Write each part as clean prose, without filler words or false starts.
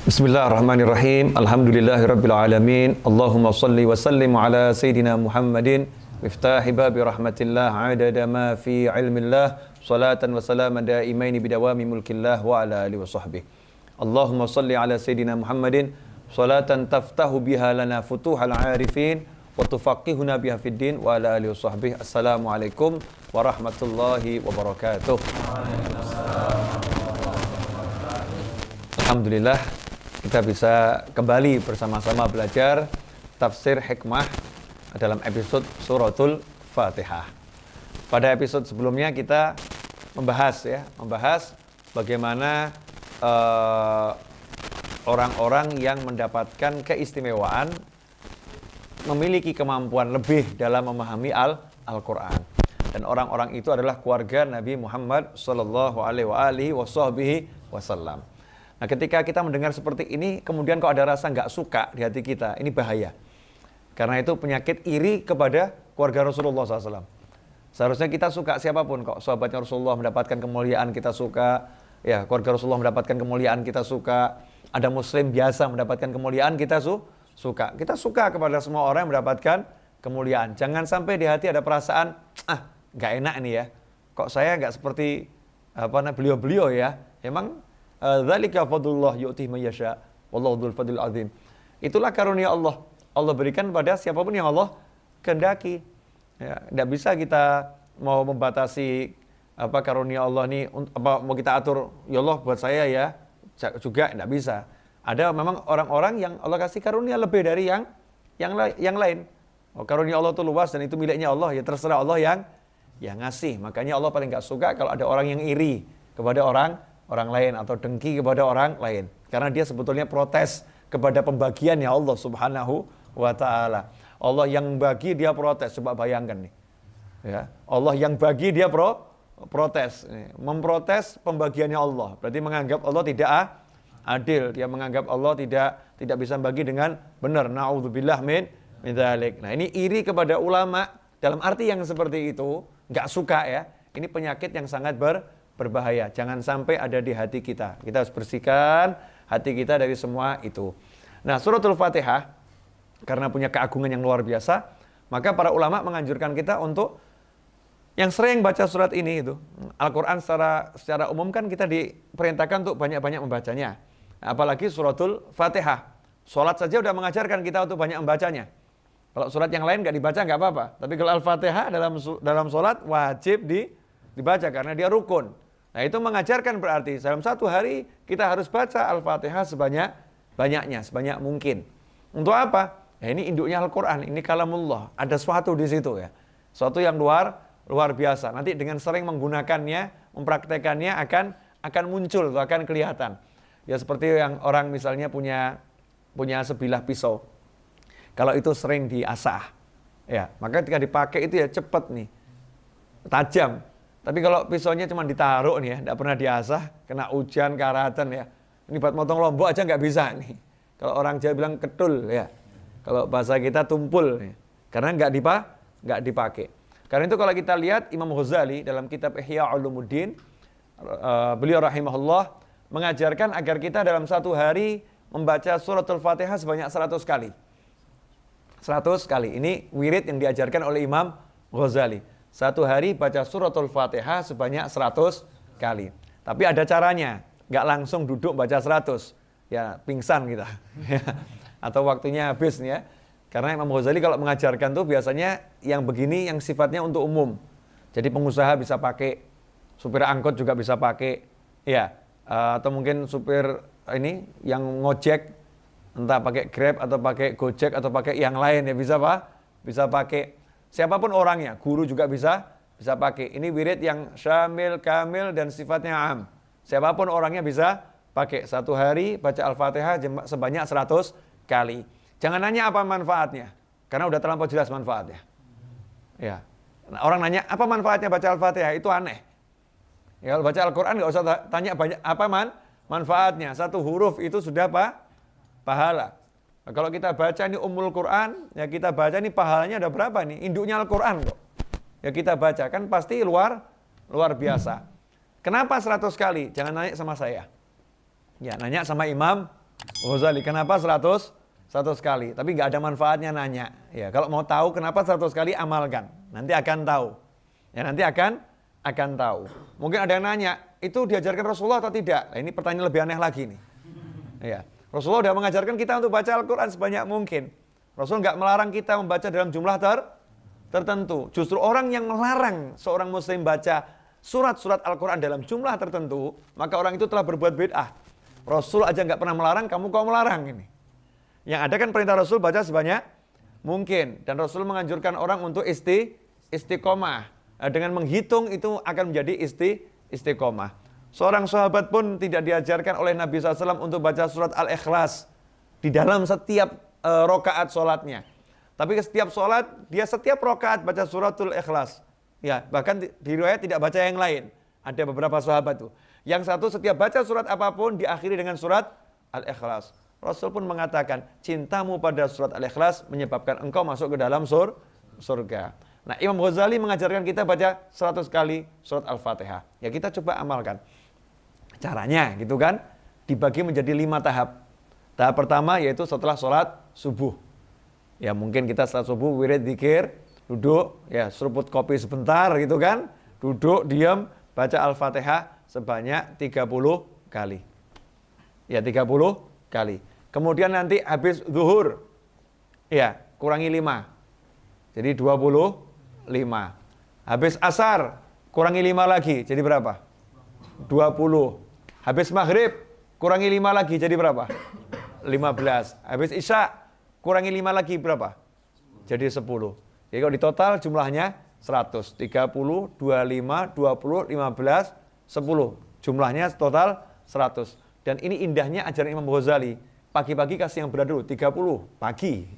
Bismillahirrahmanirrahim. Alhamdulillahirabbil alamin. Allahumma shalli wa sallim ala sayidina Muhammadin miftahi babi rahmatillah adada ma fi ilmillah salatan wa salaman daimaini bidawami mulkillah wa ala alihi wa sahbihi. Allahumma shalli ala sayidina Muhammadin salatan taftahu biha lana futuhal arifin wa tufaqihuna biha fid din wa ala alihi wa sahbihi. Assalamualaikum warahmatullahi wabarakatuh. Alhamdulillah kita bisa kembali bersama-sama belajar tafsir hikmah dalam episode suratul Fatihah. Pada episode sebelumnya kita membahas bagaimana orang-orang yang mendapatkan keistimewaan memiliki kemampuan lebih dalam memahami Al-Quran. Dan orang-orang itu adalah keluarga Nabi Muhammad sallallahu alaihi wasallam. Nah, ketika kita mendengar seperti ini, kemudian kok ada rasa nggak suka di hati kita, ini bahaya. Karena itu penyakit iri kepada keluarga Rasulullah SAW. Seharusnya kita suka siapapun, kok sahabatnya Rasulullah mendapatkan kemuliaan kita suka, ya keluarga Rasulullah mendapatkan kemuliaan kita suka, ada Muslim biasa mendapatkan kemuliaan kita suka. Kita suka kepada semua orang yang mendapatkan kemuliaan. Jangan sampai di hati ada perasaan, nggak enak nih ya, kok saya nggak seperti beliau-beliau ya. Emang dzalika fadlullah yu'tihi may yasha wallahu dzul fadlil azim. Itulah karunia Allah. Allah berikan pada siapapun yang Allah kehendaki. Ya, tidak bisa kita mau membatasi karunia Allah ini, mau kita atur ya Allah buat saya ya juga tidak bisa. Ada memang orang-orang yang Allah kasih karunia lebih dari yang lain. Karunia Allah itu luas dan itu miliknya Allah, ya terserah Allah yang ngasih. Makanya Allah paling nggak suka kalau ada orang yang iri kepada orang lain atau dengki kepada orang lain, karena dia sebetulnya protes kepada pembagiannya Allah Subhanahu wa taala. Allah yang bagi dia protes, coba bayangkan nih. Ya, Allah yang bagi dia protes, memprotes pembagiannya Allah. Berarti menganggap Allah tidak adil, dia menganggap Allah tidak bisa bagi dengan benar. Nauzubillah min dzalik. Nah, ini iri kepada ulama dalam arti yang seperti itu, enggak suka ya. Ini penyakit yang sangat berbahaya. Jangan sampai ada di hati kita. Kita harus bersihkan hati kita dari semua itu. Nah, suratul Fatihah karena punya keagungan yang luar biasa, maka para ulama menganjurkan kita untuk yang sering baca surat ini itu. Al-Qur'an secara umum kan kita diperintahkan untuk banyak-banyak membacanya. Nah, apalagi suratul Fatihah. Salat saja udah mengajarkan kita untuk banyak membacanya. Kalau surat yang lain nggak dibaca nggak apa-apa. Tapi kalau Al-Fatihah dalam salat wajib dibaca karena dia rukun. Nah, itu mengajarkan berarti dalam satu hari kita harus baca Al-Fatihah sebanyak-banyaknya, sebanyak mungkin. Untuk apa? Ya, ini induknya Al-Quran, ini kalamullah. Ada sesuatu di situ ya. Sesuatu yang luar biasa. Nanti dengan sering menggunakannya, mempraktekannya akan muncul, akan kelihatan. Ya seperti yang orang misalnya punya sebilah pisau. Kalau itu sering diasah, ya maka ketika dipakai itu ya cepat nih, tajam. Tapi kalau pisaunya cuma ditaruh nih ya, tidak pernah diasah, kena hujan, karatan ya. Ini buat motong lombok aja nggak bisa nih. Kalau orang Jawa bilang ketul ya. Kalau bahasa kita tumpul ya. Karena nggak dipakai. Karena itu kalau kita lihat Imam Ghazali dalam kitab Ihya Ulumuddin, beliau rahimahullah mengajarkan agar kita dalam satu hari membaca suratul Fatihah sebanyak 100 kali. 100 kali. Ini wirid yang diajarkan oleh Imam Ghazali. Satu hari baca suratul Fatihah sebanyak 100 kali. Tapi ada caranya, nggak langsung duduk baca 100. Ya pingsan kita. Atau waktunya habis nih ya. Karena Imam Ghazali kalau mengajarkan tuh biasanya yang begini yang sifatnya untuk umum. Jadi pengusaha bisa pakai, supir angkot juga bisa pakai. Ya, atau mungkin supir ini yang ngojek, entah pakai Grab atau pakai Gojek atau pakai yang lain ya bisa pakai. Siapapun orangnya, guru juga bisa pakai. Ini wirid yang syamil, kamil, dan sifatnya am. Siapapun orangnya bisa pakai. Satu hari baca Al-Fatihah sebanyak 100 kali. Jangan nanya apa manfaatnya, karena udah terlampau jelas manfaatnya. Ya. Nah, orang nanya apa manfaatnya baca Al-Fatihah, itu aneh. Ya, kalau baca Al-Quran nggak usah tanya banyak apa manfaatnya. Satu huruf itu sudah pahala. Nah, kalau kita baca ini Ummul Quran, ya kita baca ini pahalanya ada berapa nih? Induknya Al-Quran kok. Ya kita baca, kan pasti luar biasa. Kenapa 100 kali? Jangan nanya sama saya. Ya, nanya sama Imam Ghazali, kenapa 100 kali? Tapi nggak ada manfaatnya nanya. Ya, kalau mau tahu kenapa 100 kali, amalkan. Nanti akan tahu. Ya, nanti akan tahu. Mungkin ada yang nanya, itu diajarkan Rasulullah atau tidak? Nah, ini pertanyaan lebih aneh lagi nih. Ya, Rasulullah sudah mengajarkan kita untuk baca Al-Quran sebanyak mungkin. Rasul nggak melarang kita membaca dalam jumlah tertentu. Justru orang yang melarang seorang muslim baca surat-surat Al-Quran dalam jumlah tertentu, maka orang itu telah berbuat bid'ah. Rasul aja nggak pernah melarang, kamu kok melarang ini? Yang ada kan perintah Rasul baca sebanyak mungkin. Dan Rasul menganjurkan orang untuk istiqomah. Dengan menghitung itu akan menjadi istiqomah. Seorang sahabat pun tidak diajarkan oleh Nabi SAW untuk baca surat Al-Ikhlas di dalam setiap rokaat sholatnya. Tapi setiap sholat, dia setiap rokaat baca suratul Ikhlas. Ya, bahkan di riwayat tidak baca yang lain. Ada beberapa sahabat tuh. Yang satu setiap baca surat apapun diakhiri dengan surat Al-Ikhlas. Rasul pun mengatakan, cintamu pada surat Al-Ikhlas menyebabkan engkau masuk ke dalam surga. Nah, Imam Ghazali mengajarkan kita baca 100 kali surat Al-Fatihah. Ya, kita coba amalkan. Caranya gitu kan, dibagi menjadi 5 tahap. Tahap pertama yaitu setelah sholat subuh. Ya mungkin kita setelah subuh wirid dzikir, duduk, ya seruput kopi sebentar gitu kan. Duduk, diam, baca Al-Fatihah sebanyak 30 kali. Ya 30 kali. Kemudian nanti habis zuhur, ya kurangi 5. Jadi 25. Habis asar, kurangi 5 lagi, jadi berapa? 20. Habis maghrib, kurangi 5 lagi, jadi berapa? 15. Habis isya, kurangi 5 lagi berapa? Jadi 10. Jadi kalau di total jumlahnya 100. 30, 25, 20, 15, 10. Jumlahnya total 100. Dan ini indahnya ajaran Imam Ghazali. Pagi-pagi kasih yang berat dulu, 30 pagi.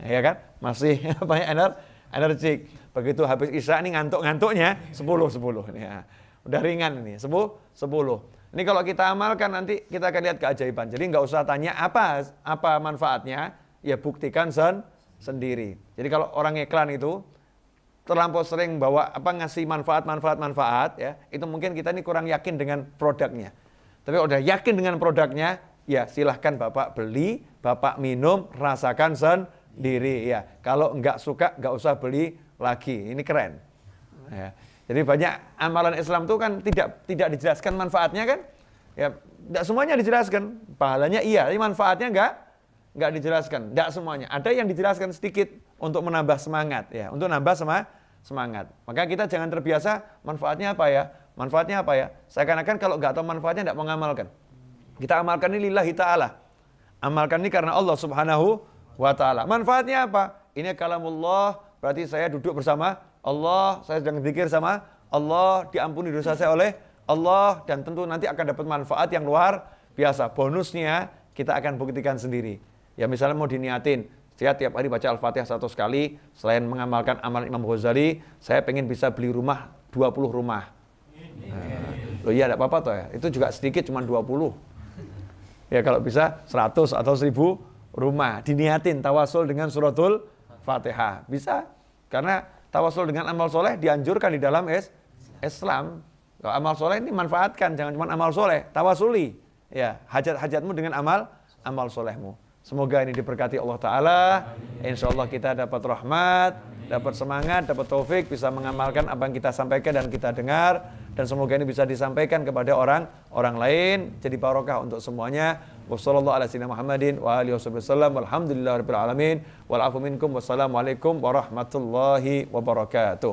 Ya kan? Masih banyak energik. Begitu habis isya ini ngantuk-ngantuknya 10. Ya. Udah ringan ini, 10. Ini kalau kita amalkan nanti kita akan lihat keajaiban. Jadi nggak usah tanya apa manfaatnya, ya buktikan sendiri. Jadi kalau orang iklan itu terlampau sering bawa ngasih manfaat ya, itu mungkin kita ini kurang yakin dengan produknya. Tapi kalau udah yakin dengan produknya, ya silahkan Bapak beli, Bapak minum, rasakan sendiri ya. Kalau nggak suka nggak usah beli lagi. Ini keren. Ya. Jadi banyak amalan Islam itu kan tidak dijelaskan manfaatnya kan? Ya, tidak semuanya dijelaskan. Pahalanya iya, tapi manfaatnya enggak dijelaskan. Tidak semuanya. Ada yang dijelaskan sedikit untuk menambah semangat ya, untuk nambah semangat. Maka kita jangan terbiasa manfaatnya apa ya? Manfaatnya apa ya? Seakan-akan kalau enggak tahu manfaatnya enggak mengamalkan. Kita amalkan ini lillahi ta'ala. Amalkan ini karena Allah Subhanahu wa ta'ala. Manfaatnya apa? Ini kalamullah, berarti saya duduk bersama Allah, saya sedang zikir sama Allah, diampuni dosa saya oleh Allah, dan tentu nanti akan dapat manfaat yang luar biasa. Bonusnya kita akan buktikan sendiri. Ya misalnya mau diniatin, saya tiap hari baca Al-Fatihah 100 kali, selain mengamalkan amalan Imam Ghazali, saya pengen bisa beli rumah 20 rumah. Loh iya enggak apa-apa toh ya, itu juga sedikit cuma 20. Ya kalau bisa 100 atau 1000 rumah, diniatin tawasul dengan suratul Fatihah. Bisa, karena tawasul dengan amal soleh dianjurkan di dalam Islam. Kalau amal soleh ini manfaatkan, jangan cuma amal soleh, tawasuli. Ya, hajat-hajatmu dengan amal solehmu. Semoga ini diberkati Allah Ta'ala. Insya Allah kita dapat rahmat, dapat semangat, dapat taufik, bisa mengamalkan apa yang kita sampaikan dan kita dengar. Dan semoga ini bisa disampaikan kepada orang lain. Jadi barokah untuk semuanya. Wassalamualaikum warahmatullahi wabarakatuh.